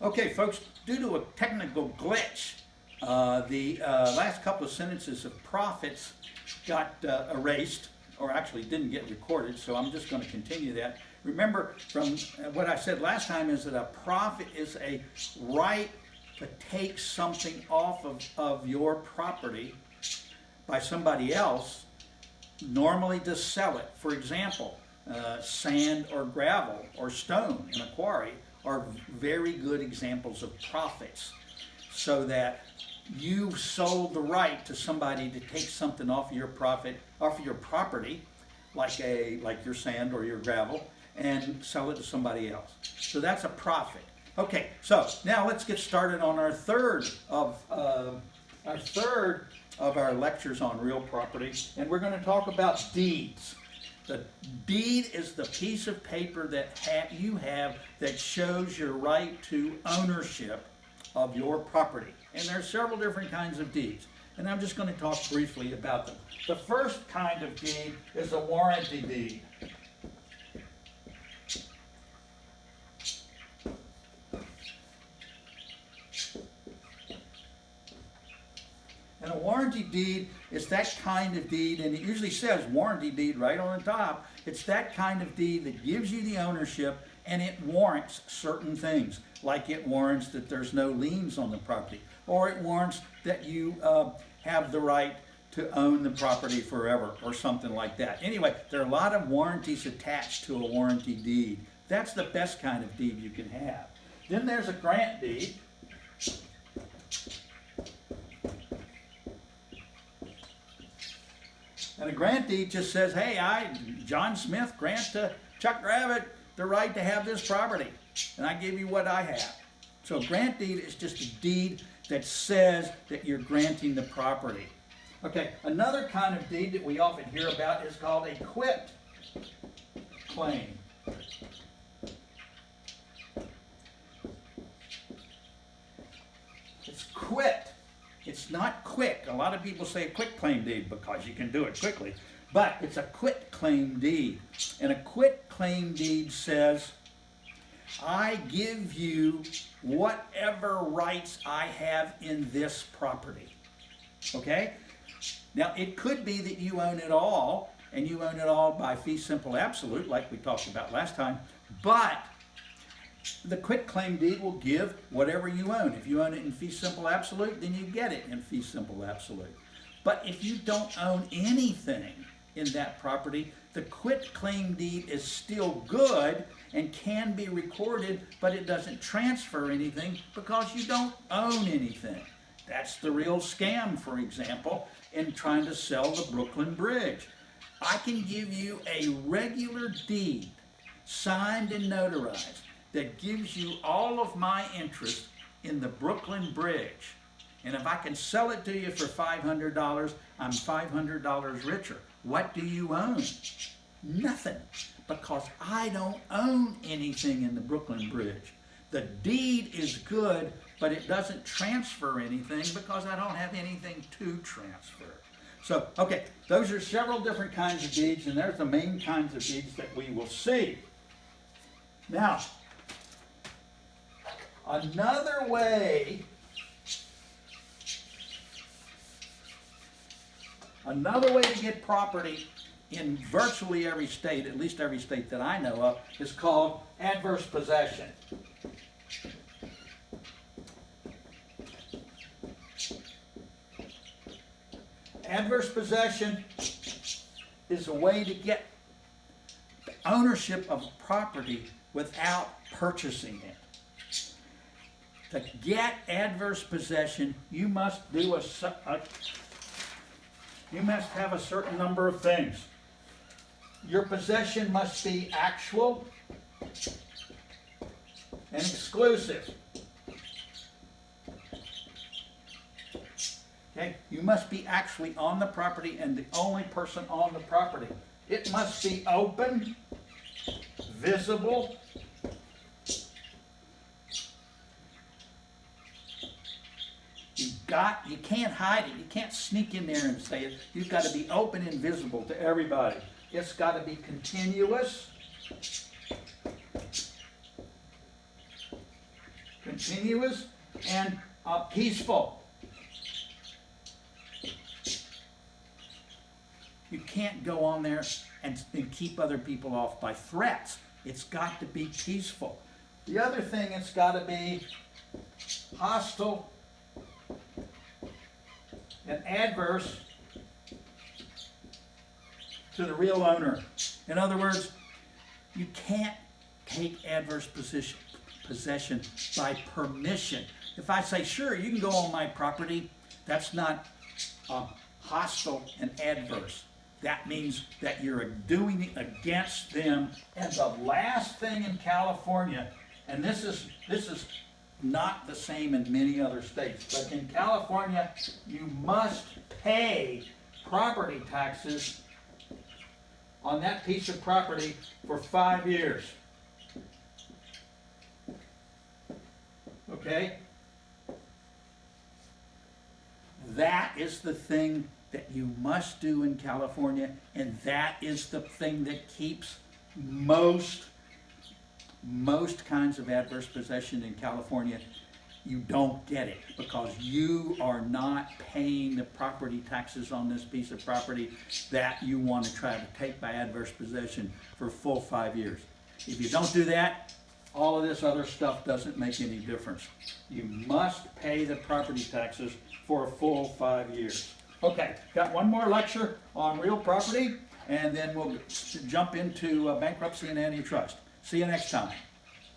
Okay, folks, due to a technical glitch, the last couple of sentences of prophets got erased, or actually didn't get recorded, so I'm just going to continue that. Remember, from what I said last time, is that a profit is a right to take something off of your property by somebody else, normally to sell it. For example, sand or gravel or stone in a quarry are very good examples of profits, so that you've sold the right to somebody to take something off of your property, like your sand or your gravel, and sell it to somebody else. So that's a profit. Okay, so now let's get started on our third of our lectures on real property, and we're going to talk about deeds. The deed is the piece of paper that you have that shows your right to ownership of your property. And there are several different kinds of deeds, and I'm just going to talk briefly about them. The first kind of deed is a warranty deed. And a warranty deed is that kind of deed, and it usually says warranty deed right on the top. It's that kind of deed that gives you the ownership, and it warrants certain things, like it warrants that there's no liens on the property, or it warrants that you have the right to own the property forever, or something like that. Anyway, there are a lot of warranties attached to a warranty deed. That's the best kind of deed you can have. Then there's a grant deed. And a grant deed just says, hey, I, John Smith, grant to Chuck Gravett the right to have this property, and I give you what I have. So a grant deed is just a deed that says that you're granting the property. Okay, another kind of deed that we often hear about is called a quit claim. It's quit. It's not quick. A lot of people say a quit claim deed because you can do it quickly. But it's a quit claim deed. And a quit claim deed says, I give you whatever rights I have in this property. Okay? Now, it could be that you own it all, and you own it all by fee simple absolute, like we talked about last time. But the quit claim deed will give whatever you own. If you own it in fee simple absolute, then you get it in fee simple absolute. But if you don't own anything in that property, the quit claim deed is still good and can be recorded, but it doesn't transfer anything because you don't own anything. That's the real scam, for example, in trying to sell the Brooklyn Bridge. I can give you a regular deed, signed and notarized, that gives you all of my interest in the Brooklyn Bridge. And if I can sell it to you for $500, I'm $500 richer. What do you own? Nothing, because I don't own anything in the Brooklyn Bridge. The deed is good, but it doesn't transfer anything because I don't have anything to transfer. So, okay, those are several different kinds of deeds, and there's the main kinds of deeds that we will see. Now, another way to get property in virtually every state, at least every state that I know of, is called adverse possession. Adverse possession is a way to get ownership of a property without purchasing it. To get adverse possession, you must have a certain number of things. Your possession must be actual and exclusive. Okay? You must be actually on the property and the only person on the property. It must be open, visible, you can't hide it. You can't sneak in there and say it. You've got to be open and visible to everybody. It's got to be continuous. continuous and peaceful. You can't go on there and keep other people off by threats. It's got to be peaceful. The other thing, it's got to be hostile and adverse to the real owner. In other words, you can't take adverse possession by permission. If I say, sure, you can go on my property, that's not hostile and adverse. That means that you're doing it against them. And the last thing in California, and this is not the same in many other states, but in California, you must pay property taxes on that piece of property for 5 years. Okay? That is the thing that you must do in California, and that is the thing that keeps most kinds of adverse possession in California. You don't get it because you are not paying the property taxes on this piece of property that you want to try to take by adverse possession for a full 5 years. If you don't do that, all of this other stuff doesn't make any difference. You must pay the property taxes for a full 5 years. Okay, got one more lecture on real property, and then we'll jump into bankruptcy and antitrust. See you next time.